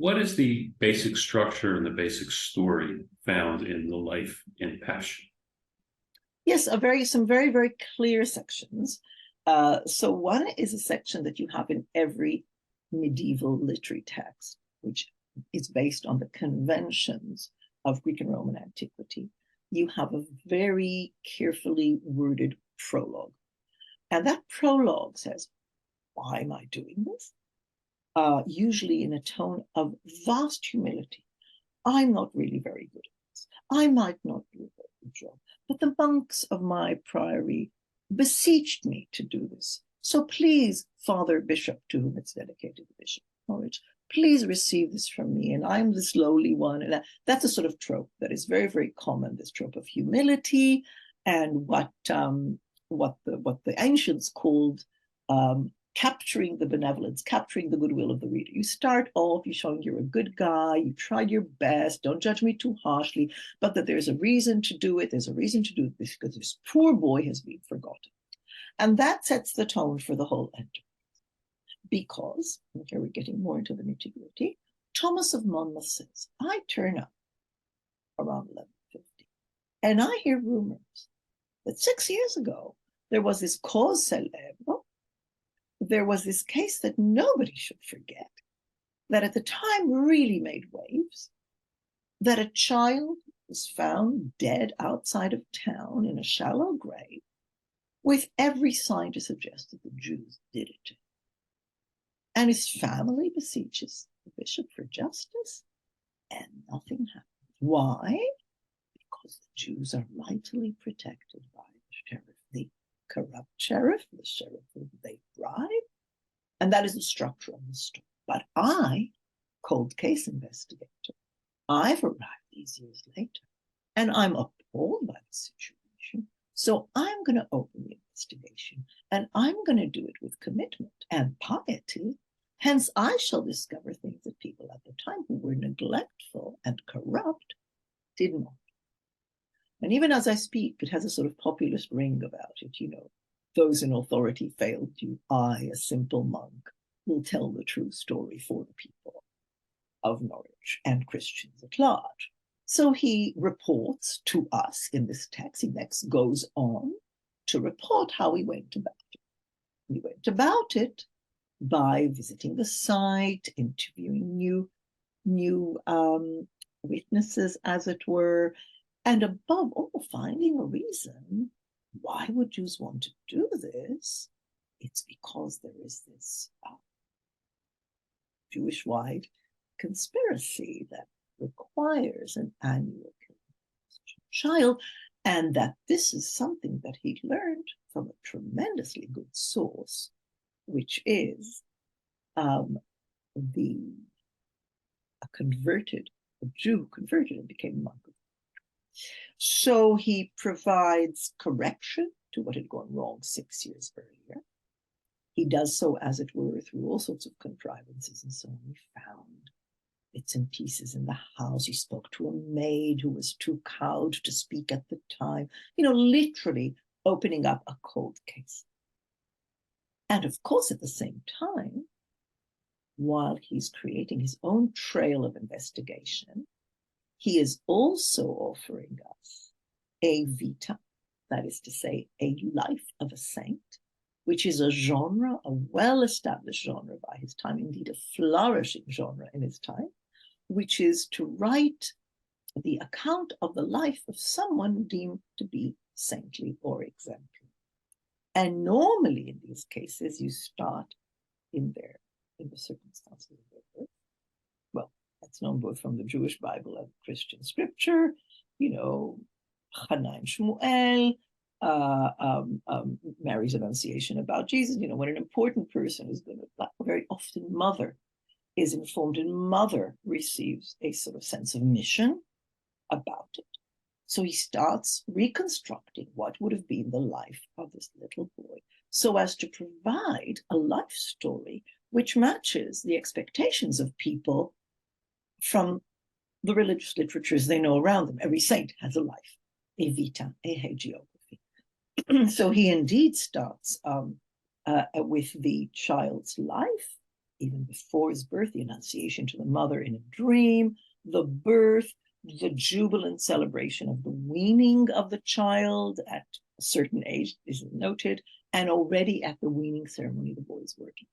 What is the basic structure and the basic story found in the Life in Passion? Yes, some very, very clear sections. So one is a section that you have in every medieval literary text, which is based on the conventions of Greek and Roman antiquity. You have a very carefully worded prologue. And that prologue says, why am I doing this? Usually in a tone of vast humility. I'm not really very good at this. I might not do a very good job, but the monks of my priory beseeched me to do this. So please, Father Bishop, to whom it's dedicated, the Bishop of Norwich, please receive this from me, and I'm this lowly one. And that's a sort of trope that is very, very common, this trope of humility, and what the ancients called capturing the benevolence, capturing the goodwill of the reader. You start off, you're showing you're a good guy, you tried your best, don't judge me too harshly, but that there's a reason to do it. There's a reason to do this because this poor boy has been forgotten. And that sets the tone for the whole enterprise. Because, and here we're getting more into the nitty-gritty, Thomas of Monmouth says, I turn up around 1150, and I hear rumors that 6 years ago, there was this cause célèbre, there was this case that nobody should forget, that at the time really made waves, that a child was found dead outside of town in a shallow grave, with every sign to suggest that the Jews did it to him. And his family beseeches the bishop for justice, and nothing happens. Why? Because the Jews are mightily protected by the sheriff, the corrupt sheriff, the sheriff who they bribe, and that is the structure of the story. But I, cold case investigator, I've arrived these years later, and I'm appalled by the situation. So I'm going to open the investigation, and I'm going to do it with commitment and piety. Hence, I shall discover things that people at the time who were neglectful and corrupt did not. And even as I speak, it has a sort of populist ring about it. You know, those in authority failed you. I, a simple monk, will tell the true story for the people of Norwich and Christians at large. So he reports to us in this text. He next goes on to report how he went about it. He went about it by visiting the site, interviewing new witnesses, as it were, and above all, finding a reason. Why would Jews want to do this? It's because there is this Jewish-wide conspiracy that requires an annual child, and that this is something that he learned from a tremendously good source, which is a Jew converted and became a monk. So he provides correction to what had gone wrong 6 years earlier. He does so, as it were, through all sorts of contrivances and so on. He found bits and pieces in the house. He spoke to a maid who was too cowed to speak at the time, literally opening up a cold case. And of course, at the same time, while he's creating his own trail of investigation, he is also offering us a vita, that is to say, a life of a saint, which is a genre, a well-established genre by his time, indeed a flourishing genre in his time, which is to write the account of the life of someone deemed to be saintly or exemplary. And normally in these cases, you start in the circumstances of their birth. Well, that's known both from the Jewish Bible and Christian scripture, Hannah and Shmuel, Mary's Annunciation about Jesus, when an important person is going to, very often mother is informed, and mother receives a sort of sense of mission about it. So he starts reconstructing what would have been the life of this little boy, so as to provide a life story which matches the expectations of people from the religious literatures they know around them. Every saint has a life, a vita, a hagiography. So he indeed starts with the child's life. even before his birth, the Annunciation to the mother in a dream, the birth, the jubilant celebration of the weaning of the child at a certain age is noted, and already at the weaning ceremony, the boy is working.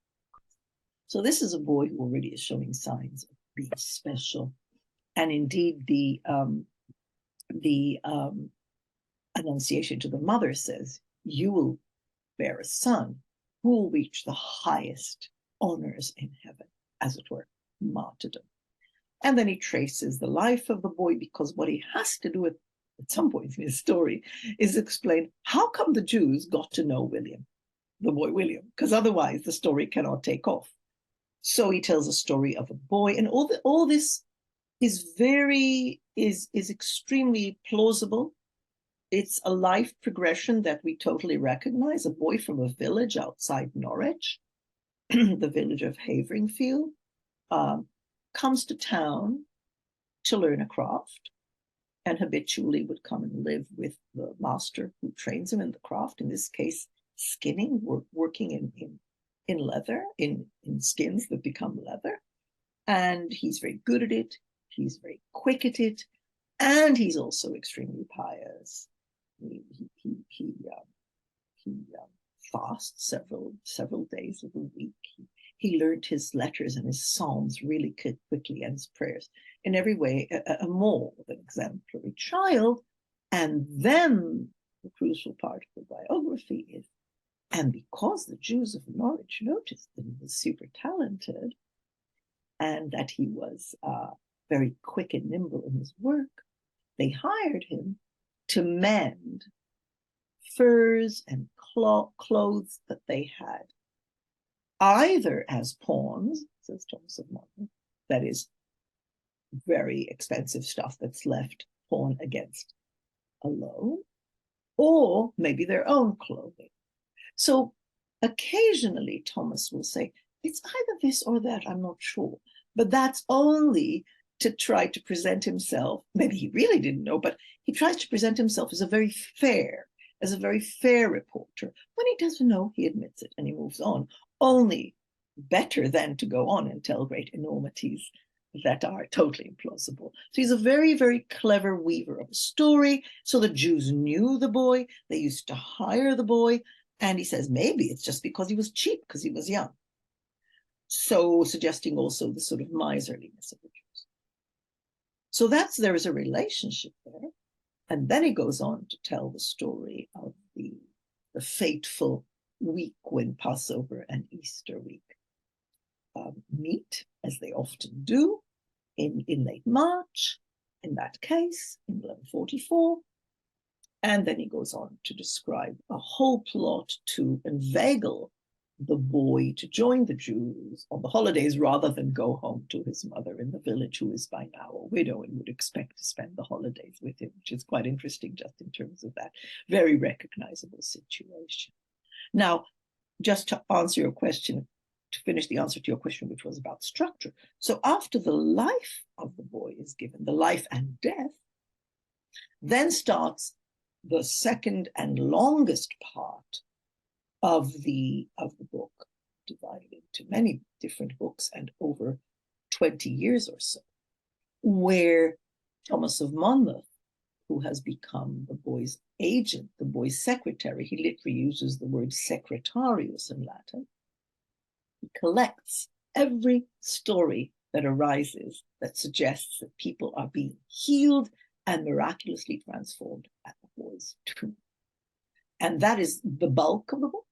So this is a boy who already is showing signs of being special. And indeed, the Annunciation to the mother says, you will bear a son who will reach the highest honors in heaven, as it were, martyrdom. And then he traces the life of the boy, because what he has to do at some point in his story is explain how come the Jews got to know William, the boy William, because otherwise the story cannot take off. So he tells a story of a boy, and all this is extremely plausible. It's a life progression that we totally recognize. A boy from a village outside Norwich, the village of Haveringfield, comes to town to learn a craft, and habitually would come and live with the master who trains him in the craft, in this case, skinning, working in leather, in skins that become leather. And he's very good at it, he's very quick at it, and he's also extremely pious. He fasts several days of the week. He learned his letters and his psalms really quickly, and his prayers. In every way, a more than exemplary child. And then the crucial part of the biography is, and because the Jews of Norwich noticed that he was super talented and that he was very quick and nimble in his work, they hired him to mend furs and clothes that they had, either as pawns, says Thomas of Monmouth, that is very expensive stuff that's left pawn against a loan, or maybe their own clothing. So occasionally Thomas will say, it's either this or that, I'm not sure. But that's only to try to present himself, maybe he really didn't know, but he tries to present himself as a very fair reporter. When he doesn't know, he admits it and he moves on. Only better than to go on and tell great enormities that are totally implausible. So he's a very, very clever weaver of a story. So the Jews knew the boy, they used to hire the boy, and he says maybe it's just because he was cheap, because he was young. So suggesting also the sort of miserliness of the Jews. So there is a relationship there. And then he goes on to tell the story of the fateful week when Passover and Easter week meet, as they often do, in late March, in that case, in 1144. And then he goes on to describe a whole plot to inveigle the boy to join the Jews on the holidays rather than go home to his mother in the village, who is by now a widow and would expect to spend the holidays with him, which is quite interesting just in terms of that very recognizable situation. Now, just to answer your question, to finish the answer to your question, which was about structure. So after the life of the boy is given, the life and death, then starts the second and longest part of the book, divided into many different books and over 20 years or so, where Thomas of Monmouth, who has become the boy's agent, the boy's secretary, he literally uses the word secretarius in Latin, he collects every story that arises that suggests that people are being healed and miraculously transformed at the boy's tomb. And that is the bulk of the book.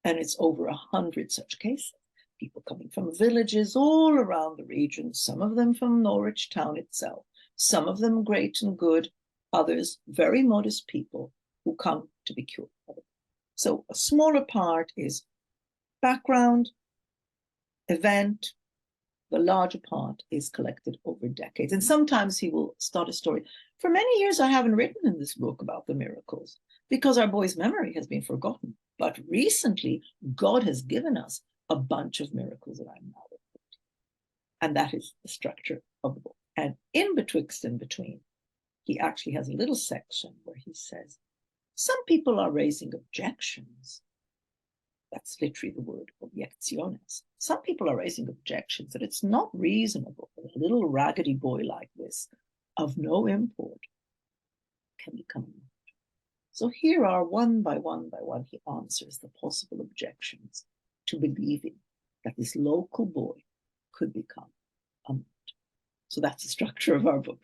And it's over 100 such cases. People coming from villages all around the region, some of them from Norwich town itself, some of them great and good, others very modest people who come to be cured. So a smaller part is background, event. The larger part is collected over decades. And sometimes he will start a story. For many years, I haven't written in this book about the miracles because our boy's memory has been forgotten. But recently, God has given us a bunch of miracles that I'm now reporting. And that is the structure of the book. And in betwixt and between, he actually has a little section where he says, some people are raising objections That's literally the word objecciones. Some people are raising objections that it's not reasonable that a little raggedy boy like this, of no import, can become a martyr. So here are one by one he answers the possible objections to believing that this local boy could become a martyr. So that's the structure of our book.